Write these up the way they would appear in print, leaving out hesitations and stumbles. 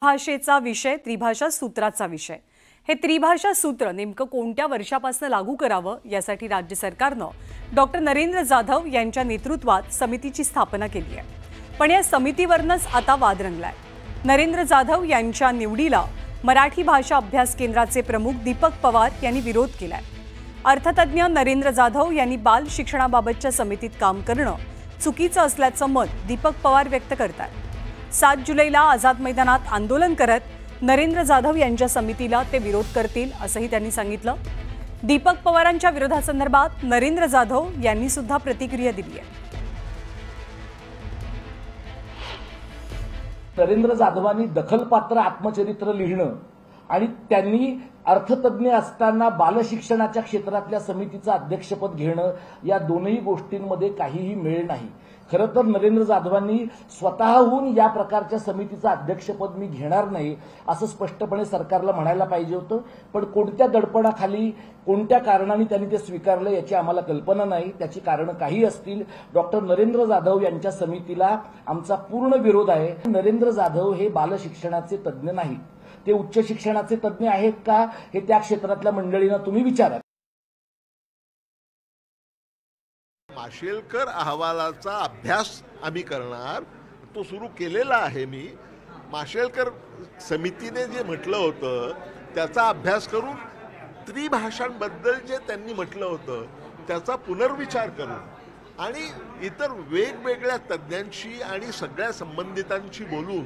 भाषेचा विषय त्रिभाषा सूत्राचा विषय। हे त्रिभाषा सूत्र नेमकं कोणत्या वर्षापासून लागू करावं यासाठी राज्य सरकारनं डॉक्टर नरेंद्र जाधव यांच्या नेतृत्वात समितीची स्थापना केली आहे। पण या समितीवरनच आता वाद रंगलाय। नरेंद्र जाधव यांच्या निवडीला मराठी भाषा अभ्यास केंद्राचे प्रमुख दीपक पवार यांनी विरोध केलाय। अर्थतज्ञ नरेंद्र जाधव यांनी बाल शिक्षणाबाबतच्या समितीत काम करणं चुकीचं असल्याचं मत दीपक पवार व्यक्त करतात। 7 जुलैला आझाद मैदानात आंदोलन करत नरेंद्र जाधव यांच्या समितीला ते विरोध करतील असंही त्यांनी सांगितलं। दीपक पवारांच्या विरोधासंदर्भात नरेंद्र जाधव यांनी सुद्धा प्रतिक्रिया दिली आहे। नरेंद्र जाधवांनी दखलपात्र आत्मचरित्र लिहिणं आणि त्यांनी अर्थतज्ञ असताना बालशिक्षणाच्या क्षेत्रातल्या समितीचं अध्यक्षपद घेणं या दोनही गोष्टींमध्ये काहीही मेळ नाही। खरं तर नरेंद्र जाधवांनी स्वतःहून या प्रकारच्या समितीचं अध्यक्षपद मी घेणार नाही असं स्पष्टपणे सरकारला म्हणायला पाहिजे होतं। पण कोणत्या दडपणाखाली कोणत्या कारणाने त्यांनी ते स्वीकारलं याची आम्हाला कल्पना नाही। त्याची कारणं काही असतील। डॉक्टर नरेंद्र जाधव यांच्या समितीला आमचा पूर्ण विरोध आहे। नरेंद्र जाधव हे बालशिक्षणाचे तज्ज्ञ नाहीत, ते उच्च शिक्षणाचे तज्ज्ञ आहेत का हे त्या क्षेत्रातल्या मंडळींना तुम्ही विचारा। माशेलकर अहवालाचा अभ्यास आम्ही करणार, तो सुरू केलेला आहे। मी माशेलकर समितीने जे म्हटलं होतं त्याचा अभ्यास करून त्रिभाषांबद्दल जे त्यांनी म्हटलं होतं त्याचा पुनर्विचार करून आणि इतर वेगवेगळ्या तज्ज्ञांशी आणि सगळ्या संबंधितांशी बोलून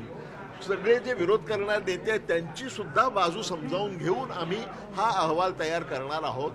सगळे जे विरोध करणारे नेते आहेत त्यांची सुद्धा बाजू समजावून घेऊन आम्ही हा अहवाल तयार करणार आहोत।